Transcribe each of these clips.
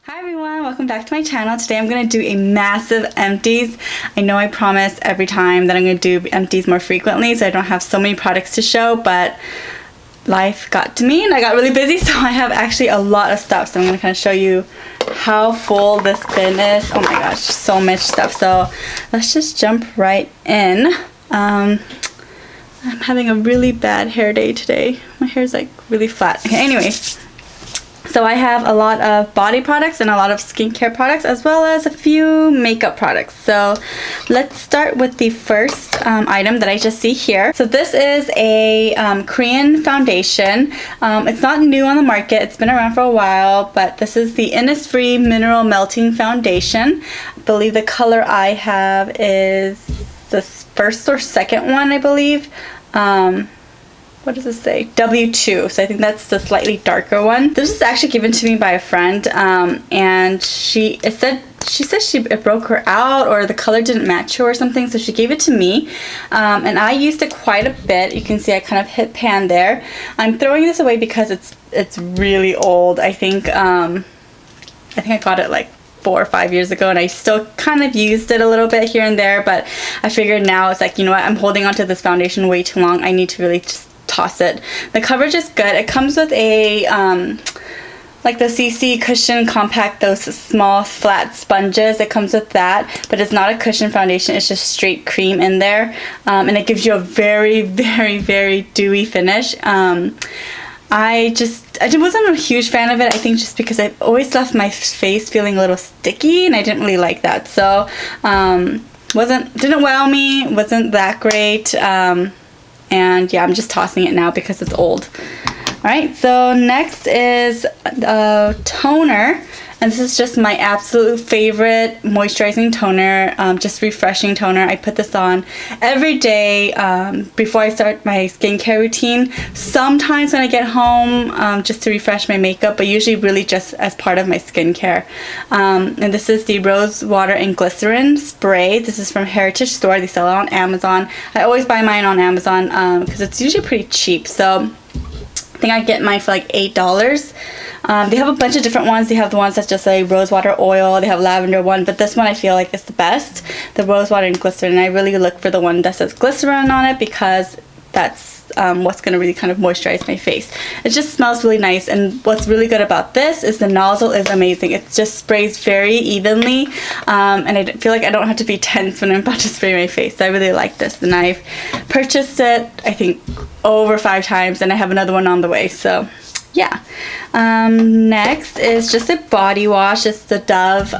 Hi everyone, welcome back to my channel. Today I'm going to do a massive empties. I know I promise every time that I'm going to do empties more frequently so I don't have so many products to show, but life got to me and I got really busy, so I have actually a lot of stuff. So I'm going to kind of show you how full this bin is. Oh my gosh, so much stuff. So let's just jump right in. I'm having a really bad hair day today. My hair's like really flat. Okay, anyways. So I have a lot of body products and a lot of skincare products, as well as a few makeup products. So let's start with the first item that I just see here. So this is a Korean foundation. It's not new on the market. It's been around for a while, but this is the Innisfree Mineral Melting Foundation. I believe the color I have is the first or second one, I believe. What does it say? W2. So I think that's the slightly darker one. This was actually given to me by a friend, and she said it broke her out or the color didn't match her or something, so she gave it to me, and I used it quite a bit. You can see I kind of hit pan there. I'm throwing this away because it's really old. I think I got it like 4 or 5 years ago, and I still kind of used it a little bit here and there, but I figured now it's like, you know what, I'm holding onto this foundation way too long. I need to really just toss it. The coverage is good. It comes with a like the CC cushion compact, those small flat sponges. It comes with that, but it's not a cushion foundation. It's just straight cream in there, and it gives you a very, very, very dewy finish. I wasn't a huge fan of it. I think just because I've always left my face feeling a little sticky, and I didn't really like that. So didn't wow me. Wasn't that great. And yeah, I'm just tossing it now because it's old. Alright, so next is a toner. And this is just my absolute favorite moisturizing toner, just refreshing toner. I put this on every day before I start my skincare routine. Sometimes when I get home, just to refresh my makeup, but usually really just as part of my skincare. And this is the Rose Water and Glycerin Spray. This is from Heritage Store. They sell it on Amazon. I always buy mine on Amazon because it's usually pretty cheap. So I think I get mine for like $8. They have a bunch of different ones. They have the ones that's just like rose water oil. They have lavender one, but this one I feel like is the best. The rose water and glycerin. And I really look for the one that says glycerin on it because that's what's going to really kind of moisturize my face. It just smells really nice, and what's really good about this is the nozzle is amazing. It just sprays very evenly, and I feel like I don't have to be tense when I'm about to spray my face. So I really like this, and I've purchased it I think over 5 times, and I have another one on the way. So yeah. Next is just a body wash. It's the Dove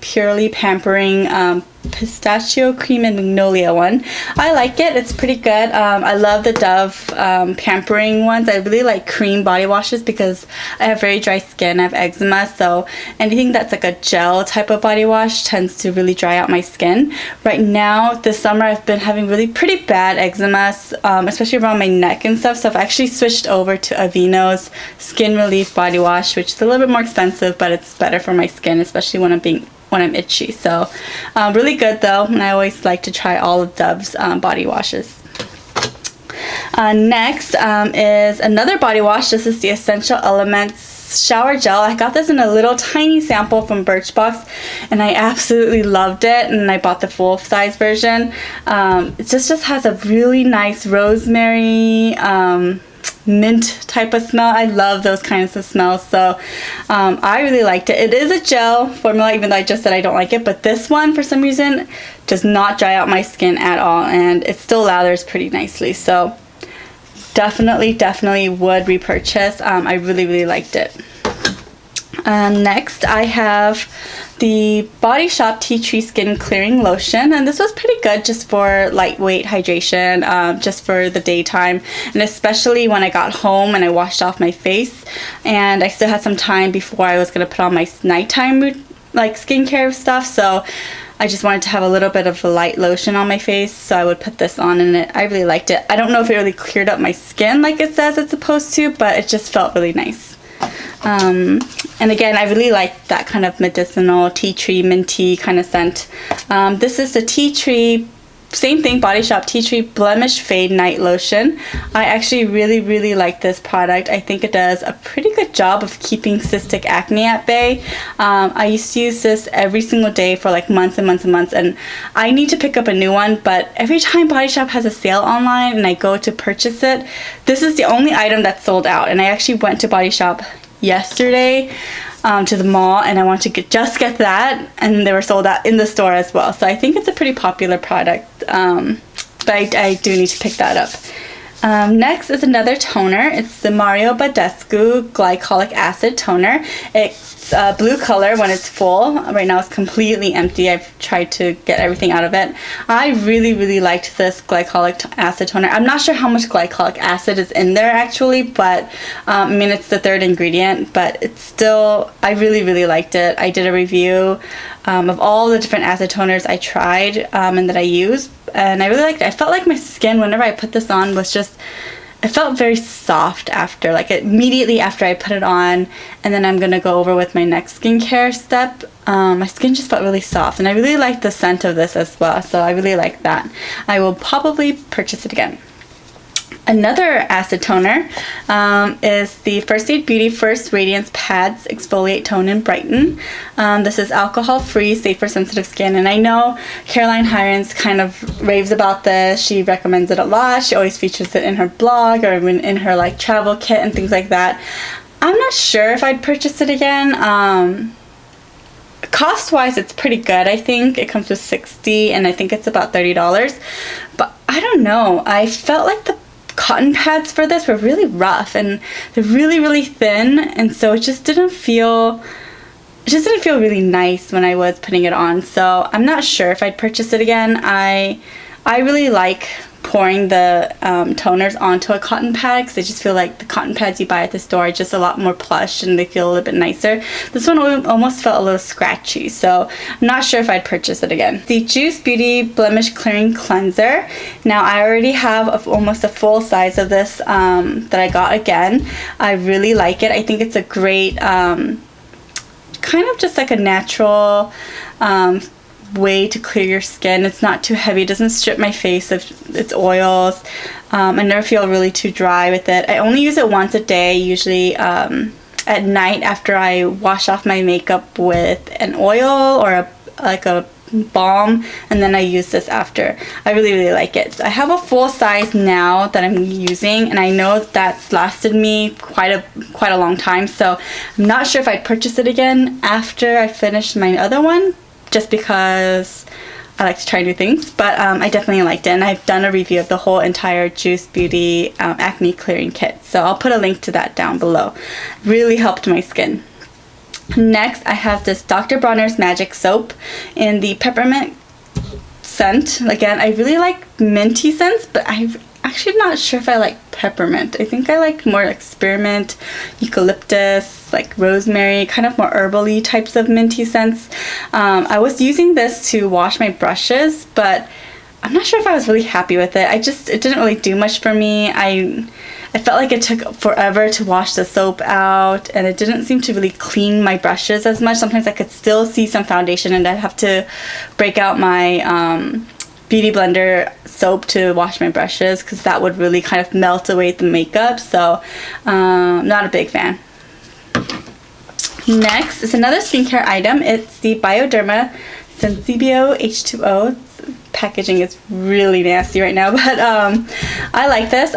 Purely Pampering Pistachio Cream and Magnolia one. I like it. It's pretty good. I love the Dove Pampering ones. I really like cream body washes because I have very dry skin. I have eczema, so anything that's like a gel type of body wash tends to really dry out my skin. Right now, this summer, I've been having really pretty bad eczema, especially around my neck and stuff, so I've actually switched over to Aveeno's Skin Relief Body Wash, which is a little bit more expensive, but it's better for my skin, especially when I'm itchy. So really good though, and I always like to try all of Dove's body washes. Next is another body wash. This is the Essential Elements Shower Gel. I got this in a little tiny sample from Birchbox, and I absolutely loved it, and I bought the full size version. It just has a really nice rosemary mint type of smell. I love those kinds of smells, so I really liked it. It is a gel formula, even though I just said I don't like it, but this one for some reason does not dry out my skin at all, and it still lathers pretty nicely. So definitely would repurchase. I really liked it. Next I have the Body Shop Tea Tree Skin Clearing Lotion, and this was pretty good just for lightweight hydration, just for the daytime, and especially when I got home and I washed off my face and I still had some time before I was going to put on my nighttime like skincare stuff, so I just wanted to have a little bit of a light lotion on my face, so I would put this on, and I really liked it. I don't know if it really cleared up my skin like it says it's supposed to, but it just felt really nice. And again, I really like that kind of medicinal tea tree minty kind of scent. This is the tea tree same thing, Body Shop Tea Tree Blemish Fade Night Lotion. I actually really like this product. I think it does a pretty good job of keeping cystic acne at bay. I used to use this every single day for like months and months and months, and I need to pick up a new one, but every time Body Shop has a sale online and I go to purchase it, this is the only item that's sold out. And I actually went to Body Shop yesterday to the mall, and I want to just get that, and they were sold out in the store as well. So I think it's a pretty popular product, but I do need to pick that up. Next is another toner. It's the Badescu Glycolic Acid Toner. It's blue color when it's full. Right now it's completely empty. I've tried to get everything out of it. I really liked this glycolic acid toner. I'm not sure how much glycolic acid is in there actually, but I mean, it's the third ingredient, but it's still, I really liked it. I did a review of all the different acid toners I tried and that I used, and I really liked it. I felt like my skin, whenever I put this on, was just, it felt very soft after, like immediately after I put it on. And then I'm going to go over with my next skincare step. My skin just felt really soft, and I really like the scent of this as well, so I really like that. I will probably purchase it again. Another acid toner is the First Aid Beauty First Radiance Pads Exfoliate, Tone, and Brighten. This is alcohol-free, safe for sensitive skin, and I know Caroline Hirons kind of raves about this. She recommends it a lot. She always features it in her blog or in her like travel kit and things like that. I'm not sure if I'd purchase it again. Cost-wise, it's pretty good. I think it comes with 60, and I think it's about $30. But I don't know. I felt like the cotton pads for this were really rough, and they're really thin, and so it just didn't feel really nice when I was putting it on. So I'm not sure if I'd purchase it again. I really like pouring the toners onto a cotton pad, because I just feel like the cotton pads you buy at the store are just a lot more plush and they feel a little bit nicer. This one almost felt a little scratchy, so I'm not sure if I'd purchase it again. The Juice Beauty Blemish Clearing Cleanser. Now I already have almost a full size of this that I got again. I really like it. I think it's a great kind of just like a natural way to clear your skin. It's not too heavy. It doesn't strip my face of its oils. I never feel really too dry with it. I only use it once a day, usually at night after I wash off my makeup with an oil or a balm, and then I use this after. I really like it. I have a full size now that I'm using, and I know that's lasted me quite a long time, so I'm not sure if I'd purchase it again after I finish my other one, just because I like to try new things. But I definitely liked it, and I've done a review of the whole entire Juice Beauty acne clearing kit, so I'll put a link to that down below. Really helped my skin. Next, I have this Dr. Bronner's Magic Soap in the peppermint scent. Again, I really like minty scents, but I'm actually not sure if I like peppermint. I think I like more like spearmint, eucalyptus, like rosemary, kind of more herbal-y types of minty scents. I was using this to wash my brushes, but I'm not sure if I was really happy with it. It didn't really do much for me. I felt like it took forever to wash the soap out, and it didn't seem to really clean my brushes as much. Sometimes I could still see some foundation, and I'd have to break out my Beauty Blender soap to wash my brushes, because that would really kind of melt away the makeup. So not a big fan. Next is another skincare item. It's the Bioderma Sensibio H2O. Packaging is really nasty right now, but I like this.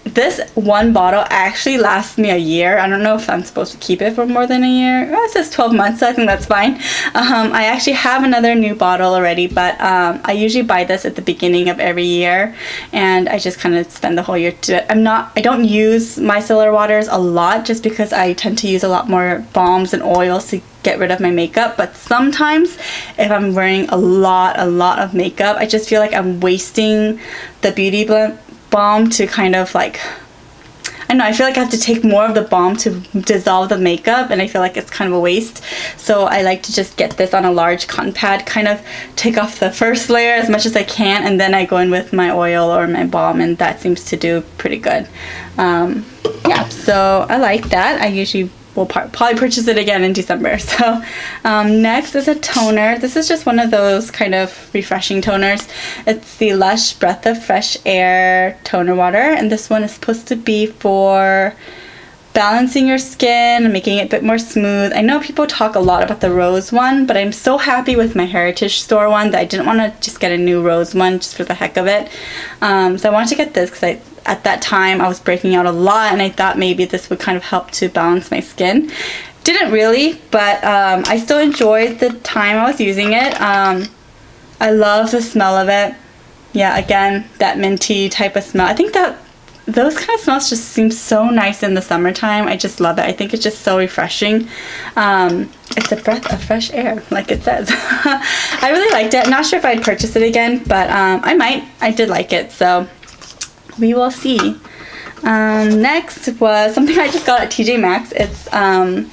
This one bottle actually lasts me a year. I don't know if I'm supposed to keep it for more than a year. Oh, it says 12 months, so I think that's fine. I actually have another new bottle already, but I usually buy this at the beginning of every year, and I just kind of spend the whole year to it. I don't use micellar waters a lot, just because I tend to use a lot more balms and oils to get rid of my makeup. But sometimes if I'm wearing a lot of makeup, I just feel like I'm wasting the beauty balm to kind of like, I don't know, I feel like I have to take more of the balm to dissolve the makeup, and I feel like it's kind of a waste. So I like to just get this on a large cotton pad, kind of take off the first layer as much as I can, and then I go in with my oil or my balm, and that seems to do pretty good. Yeah, so I like that. I usually will probably purchase it again in December. So next is a toner. This is just one of those kind of refreshing toners. It's the Lush Breath of Fresh Air toner water, and this one is supposed to be for balancing your skin and making it a bit more smooth. I know people talk a lot about the rose one, but I'm so happy with my Heritage Store one that I didn't want to just get a new rose one just for the heck of it. So I wanted to get this because at that time I was breaking out a lot, and I thought maybe this would kind of help to balance my skin. Didn't really, but I still enjoyed the time I was using it. I love the smell of it. Yeah, again, that minty type of smell. I think that those kind of smells just seem so nice in the summertime. I just love it. I think it's just so refreshing. It's a breath of fresh air, like it says. I really liked it. I'm not sure if I'd purchase it again, but I might. I did like it, so we will see. Next was something I just got at TJ Maxx. It's, I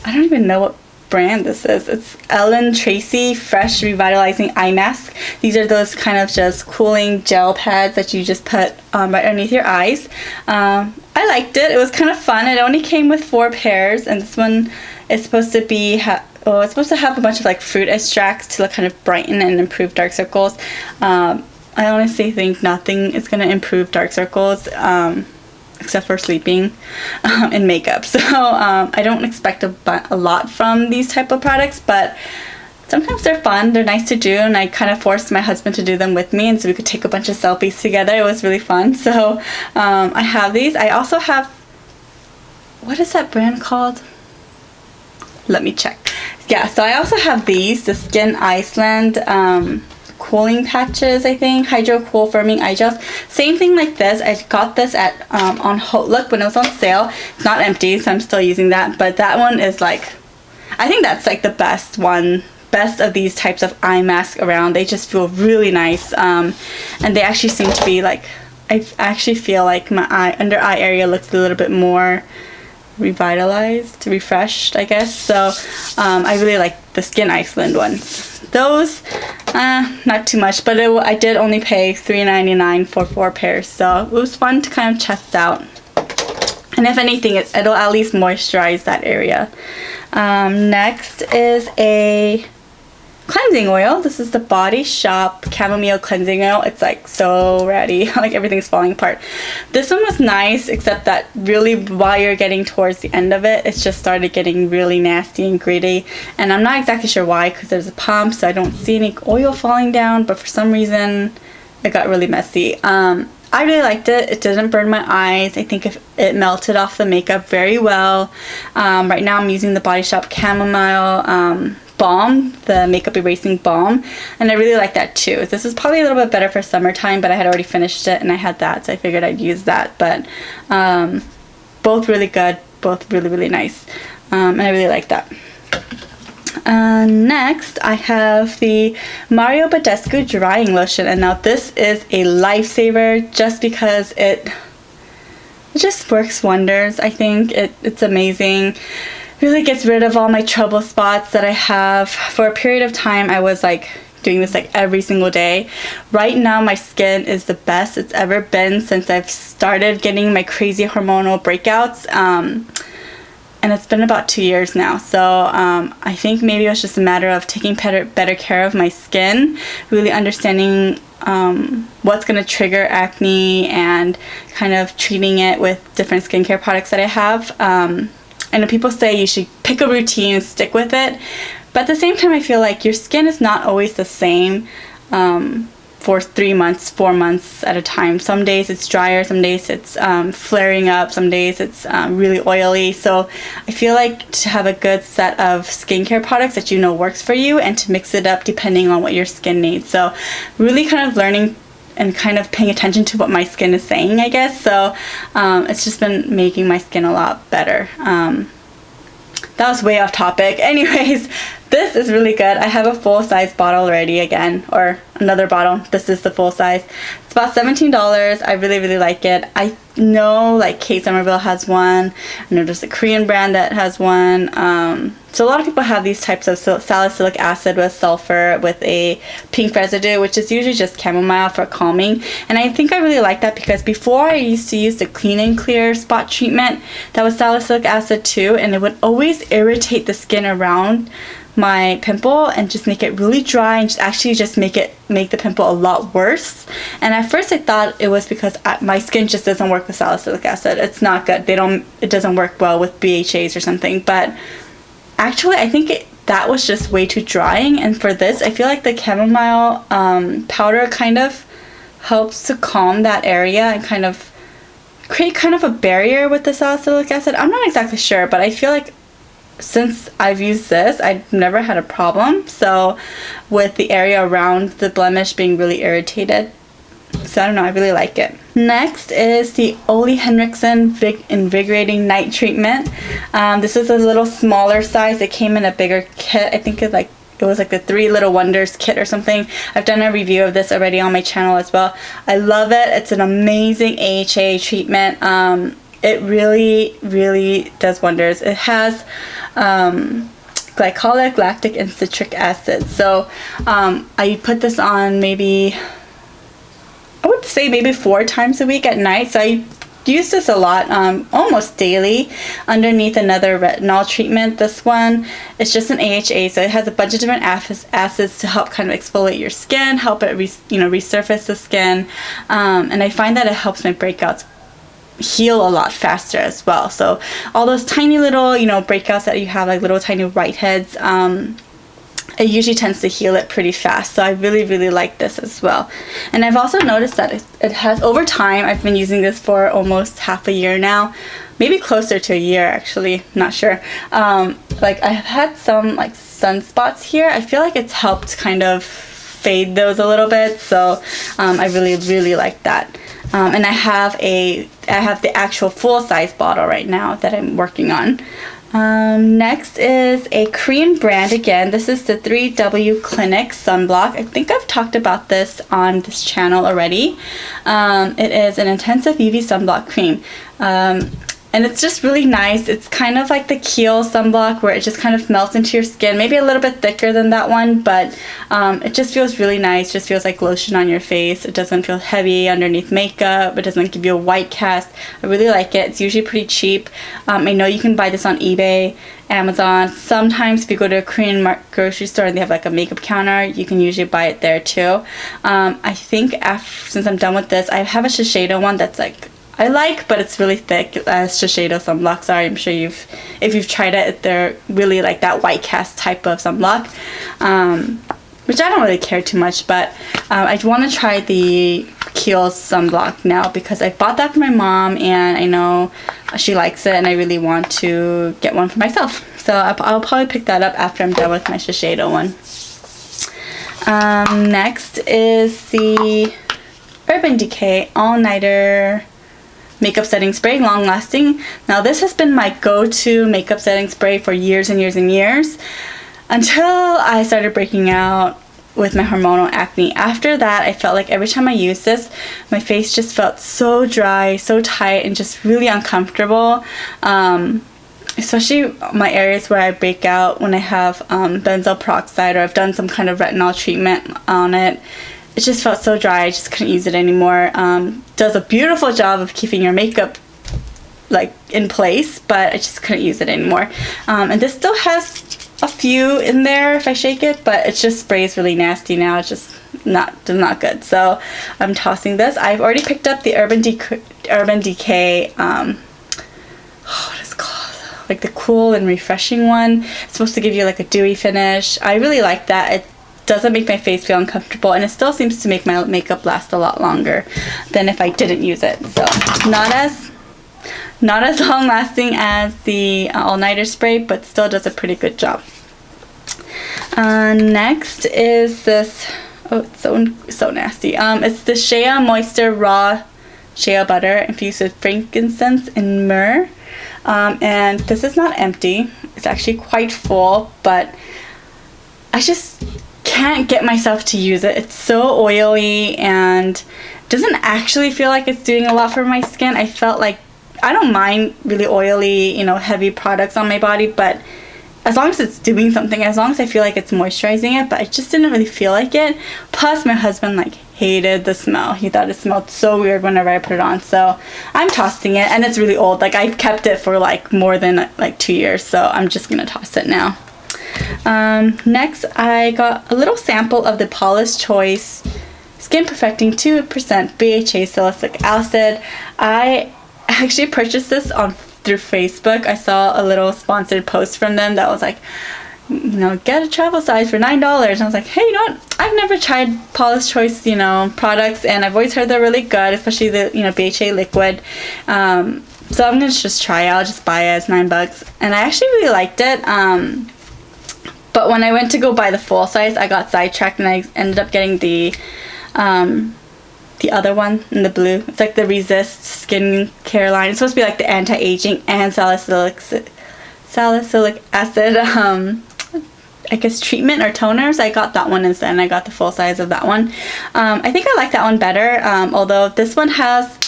don't even know what brand this is. It's Ellen Tracy Fresh Revitalizing Eye Mask. These are those kind of just cooling gel pads that you just put right underneath your eyes. I liked it. It was kind of fun. It only came with 4 pairs, and this one is supposed to be it's supposed to have a bunch of like fruit extracts to kind of brighten and improve dark circles. I honestly think nothing is going to improve dark circles except for sleeping and makeup. So I don't expect a lot from these type of products, but sometimes they're fun. They're nice to do, and I kind of forced my husband to do them with me, and so we could take a bunch of selfies together. It was really fun. So I have these. I also have, what is that brand called? Let me check. Yeah, so I also have these, the Skin Iceland cooling patches, I think, Hydro Cool Firming Eye Gels. Same thing like this. I got this at on Look when it was on sale. It's not empty, so I'm still using that, but that one is like, I think that's like the best of these types of eye masks around. They just feel really nice, and they actually seem to be like, I actually feel like my under eye area looks a little bit more revitalized, refreshed, I guess. So I really like the Skin Iceland ones. Those, not too much, but I did only pay $3.99 for 4 pairs, so it was fun to kind of test out. And if anything, it'll at least moisturize that area. Next is a cleansing oil. This is the Body Shop Chamomile Cleansing Oil. It's like so ratty, like everything's falling apart. This one was nice, except that really while you're getting towards the end of it, it just started getting really nasty and gritty. And I'm not exactly sure why, because there's a pump, so I don't see any oil falling down, but for some reason it got really messy. I really liked it. It didn't burn my eyes. I think it melted off the makeup very well. Right now I'm using the Body Shop Chamomile balm, the makeup erasing balm, and I really like that too. This is probably a little bit better for summertime, but I had already finished it and I had that, so I figured I'd use that. But both really good, both really nice, and I really like that. Next I have the Mario Badescu drying lotion, and now this is a lifesaver just because it just works wonders. I think it's amazing. Really gets rid of all my trouble spots that I have. For a period of time I was like doing this like every single day. Right now my skin is the best it's ever been since I've started getting my crazy hormonal breakouts, and it's been about 2 years now. So I think maybe it was just a matter of taking better care of my skin, really understanding what's going to trigger acne and kind of treating it with different skincare products that I have. I know people say you should pick a routine and stick with it, but at the same time I feel like your skin is not always the same for 3 months, 4 months at a time. Some days it's drier, some days it's flaring up, some days it's really oily. So I feel like to have a good set of skincare products that you know works for you, and to mix it up depending on what your skin needs. So really kind of learning and kind of paying attention to what my skin is saying, I guess. So it's just been making my skin a lot better. That was way off topic. Anyways, this is really good. I have a full-size bottle already again, or another bottle. This is the full size. It's about $17. I really like it. I know like Kate Somerville has one. I know there's a Korean brand that has one. so a lot of people have these types of salicylic acid with sulfur with a pink residue, which is usually just chamomile for calming. And I think I really like that because before I used to use the Clean and Clear spot treatment that was salicylic acid too, and it would always irritate the skin around my pimple and just make it really dry and just make the pimple a lot worse. And at first I thought it was because my skin just doesn't work with salicylic acid. It's not good. It doesn't work well with BHAs or something. But actually I think that was just way too drying, and for this I feel like the chamomile powder kind of helps to calm that area and kind of create kind of a barrier with the salicylic acid. I'm not exactly sure, but I feel like since I've used this, I've never had a problem. So with the area around the blemish being really irritated. So I don't know, I really like it. Next is the Ole Henriksen Invigorating Night Treatment. This is a little smaller size. It came in a bigger kit. I think it was like the 3 Little Wonders kit or something. I've done a review of this already on my channel as well. I love it. It's an amazing AHA treatment. It really does wonders. It has glycolic, lactic, and citric acid. So I put this on maybe 4 times a week at night. So I use this a lot, almost daily, underneath another retinol treatment. This one, it's just an AHA, so it has a bunch of different acids to help kind of exfoliate your skin, help it resurface the skin, and I find that it helps my breakouts heal a lot faster as well. So all those tiny little breakouts that you have, like little tiny whiteheads, it usually tends to heal it pretty fast. So I really like this as well. And I've also noticed that it has, over time, I've been using this for almost half a year now, maybe closer to a year actually, not sure. Like I've had some like sunspots here. I feel like it's helped kind of fade those a little bit. So I really like that. And I have the actual full-size bottle right now that I'm working on. Next is a Korean brand again. This is the 3W Clinic Sunblock. I think I've talked about this on this channel already. It is an intensive UV sunblock cream. And it's just really nice. It's kind of like the Kiehl sunblock where it just kind of melts into your skin. Maybe a little bit thicker than that one, but it just feels really nice. Just feels like lotion on your face. It doesn't feel heavy underneath makeup. It doesn't give you a white cast. I really like it. It's usually pretty cheap. I know you can buy this on eBay, Amazon. Sometimes if you go to a Korean grocery store and they have like a makeup counter, you can usually buy it there too. I think since I'm done with this, I have a Shiseido one that's like, I like, but it's really thick. Shiseido sunblocks are. I'm sure if you've tried it, they're really like that white cast type of sunblock, which I don't really care too much. But I want to try the Kiehl sunblock now because I bought that for my mom and I know she likes it, and I really want to get one for myself. So I'll probably pick that up after I'm done with my Shiseido one. Next is the Urban Decay All-Nighter Makeup Setting Spray, long lasting. Now this has been my go-to makeup setting spray for years and years until I started breaking out with my hormonal acne. After that, I felt like every time I used this, my face just felt so dry, so tight, and just really uncomfortable. Especially my areas where I break out when I have benzoyl peroxide or I've done some kind of retinol treatment on it. It just felt so dry, I just couldn't use it anymore. Does a beautiful job of keeping your makeup like in place, but I just couldn't use it anymore. And this still has a few in there if I shake it, but it just sprays really nasty now. It's just not good. So I'm tossing this. I've already picked up the Urban Decay, what is it called? Like the cool and refreshing one. It's supposed to give you like a dewy finish. I really like that. It doesn't make my face feel uncomfortable, and it still seems to make my makeup last a lot longer than if I didn't use it. So not as long lasting as the all-nighter spray, but still does a pretty good job. Next is this, oh, it's so nasty. It's the Shea Moisture Raw Shea Butter infused with frankincense and myrrh. And this is not empty. It's actually quite full, but I just can't get myself to use it. It's so oily and doesn't actually feel like it's doing a lot for my skin. I felt like I don't mind really oily, heavy products on my body, but as long as it's doing something, as long as I feel like it's moisturizing it, but I just didn't really feel like it. Plus my husband like hated the smell. He thought it smelled so weird whenever I put it on, so I'm tossing it. And it's really old, like I've kept it for like more than like 2 years, so I'm just gonna toss it now. Next I got a little sample of the Paula's Choice Skin Perfecting 2% BHA salicylic acid. I actually purchased this through Facebook. I saw a little sponsored post from them that was like, you know, get a travel size for $9. And I was like, hey, you know what? I've never tried Paula's Choice, you know, products, and I've always heard they're really good, especially the, you know, BHA liquid. So I'm gonna just try it. I'll just buy it. It's $9, and I actually really liked it. But when I went to go buy the full size, I got sidetracked and I ended up getting the other one in the blue. It's like the Resist skincare line. It's supposed to be like the anti-aging and salicylic acid I guess treatment or toners. I got that one instead, and I got the full size of that one. I think I like that one better, although this one has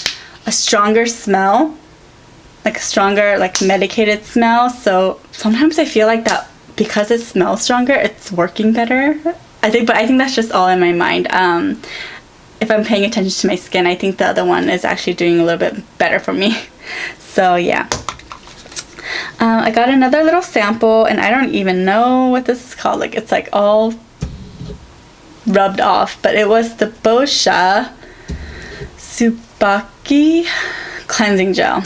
a stronger smell, like a stronger like medicated smell, so sometimes I feel like that because it smells stronger it's working better, I think, but I think that's just all in my mind. If I'm paying attention to my skin, I think the other one is actually doing a little bit better for me. So yeah. I got another little sample, and I don't even know what this is called. Like, it's like all rubbed off, but it was the Boscia Tsubaki cleansing gel.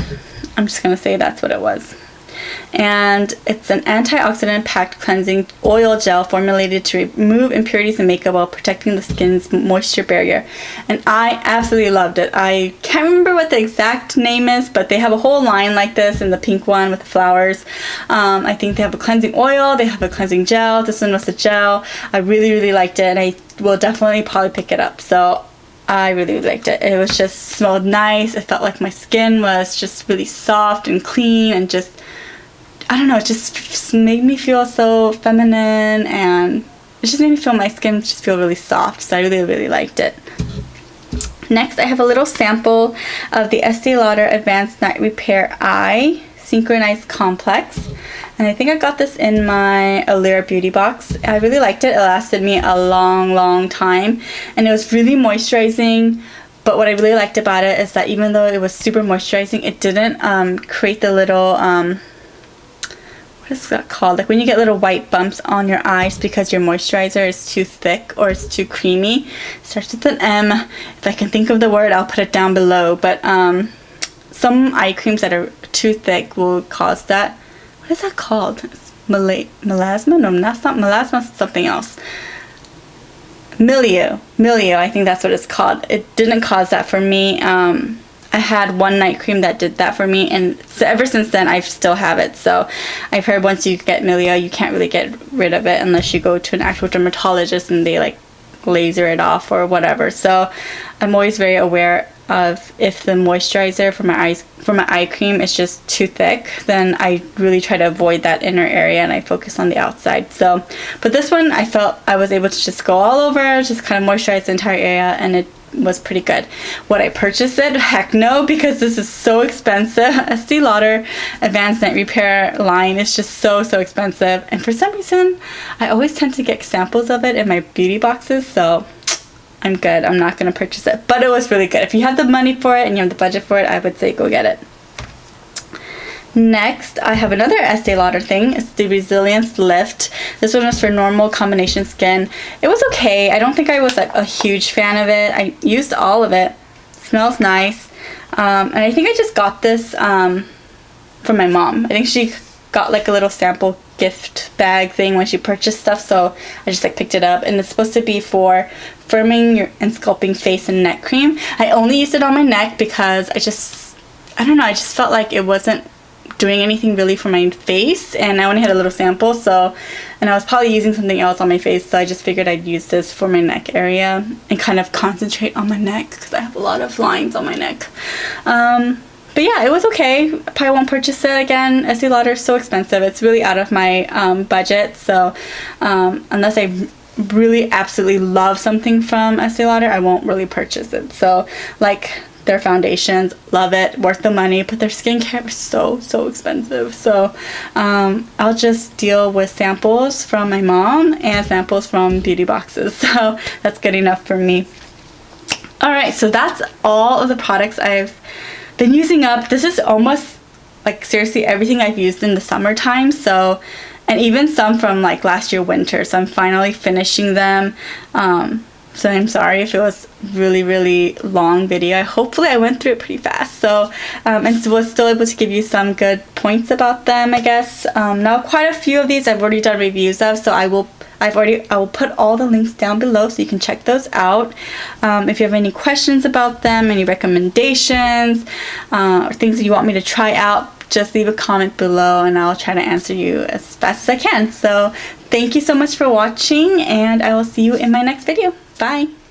I'm just gonna say that's what it was. And it's an antioxidant packed cleansing oil gel formulated to remove impurities in makeup while protecting the skin's moisture barrier. And I absolutely loved it. I can't remember what the exact name is, but they have a whole line like this, and the pink one with the flowers. I think they have a cleansing oil, they have a cleansing gel. This one was a gel. I really liked it, and I will definitely probably pick it up. So I really liked it. It was just smelled nice. It felt like my skin was just really soft and clean, and just, I don't know, it just made me feel so feminine, and it just made me feel my skin just feel really soft. So I really liked it. Next, I have a little sample of the Estee Lauder Advanced Night Repair Eye Synchronized Complex. And I think I got this in my Allure beauty box. I really liked it. It lasted me a long time, and it was really moisturizing. But what I really liked about it is that even though it was super moisturizing, it didn't create the little what is that called? Like when you get little white bumps on your eyes because your moisturizer is too thick or it's too creamy. It starts with an M. If I can think of the word, I'll put it down below. But some eye creams that are too thick will cause that. What is that called? Melasma? No, that's not melasma. It's something else. Milieu, I think that's what it's called. It didn't cause that for me. I had one night cream that did that for me, and so ever since then I still have it. So I've heard once you get milieu, you can't really get rid of it unless you go to an actual dermatologist and they like laser it off or whatever. So I'm always very aware of if the moisturizer for my eye cream is just too thick, then I really try to avoid that inner area and I focus on the outside. So, but this one I felt I was able to just go all over, just kind of moisturize the entire area, and it was pretty good. Would I purchase it? Heck no, because this is so expensive. Estee Lauder Advanced Night Repair line is just so expensive, and for some reason I always tend to get samples of it in my beauty boxes, so I'm good. I'm not going to purchase it, but it was really good. If you have the money for it and you have the budget for it, I would say go get it. Next, I have another Estee Lauder thing. It's the Resilience Lift. This one was for normal combination skin. It was okay. I don't think I was like a huge fan of it. I used all of it. It smells nice. And I think I just got this from my mom. I think she got like a little sample gift bag thing when she purchased stuff, so I just like picked it up, and it's supposed to be for firming and sculpting face and neck cream. I only used it on my neck because I don't know, I just felt like it wasn't doing anything really for my face, and I only had a little sample, so, and I was probably using something else on my face, so I just figured I'd use this for my neck area and kind of concentrate on my neck because I have a lot of lines on my neck. But yeah, it was okay. I probably won't purchase it again. Estee Lauder is so expensive. It's really out of my budget, so unless I really absolutely love something from Estee Lauder, I won't really purchase it. So like their foundations. Love it, worth the money, but their skincare is so expensive. So I'll just deal with samples from my mom and samples from beauty boxes. So that's good enough for me. Alright, so that's all of the products I've been using up. This is almost like seriously everything I've used in the summertime, so, and even some from like last year winter, so I'm finally finishing them. So I'm sorry if it was really long video. Hopefully I went through it pretty fast, so and so was still able to give you some good points about them, I guess. Now quite a few of these I've already done reviews of, so I will put all the links down below so you can check those out. If you have any questions about them, any recommendations, or things that you want me to try out, just leave a comment below and I'll try to answer you as fast as I can. So thank you so much for watching, and I will see you in my next video. Bye!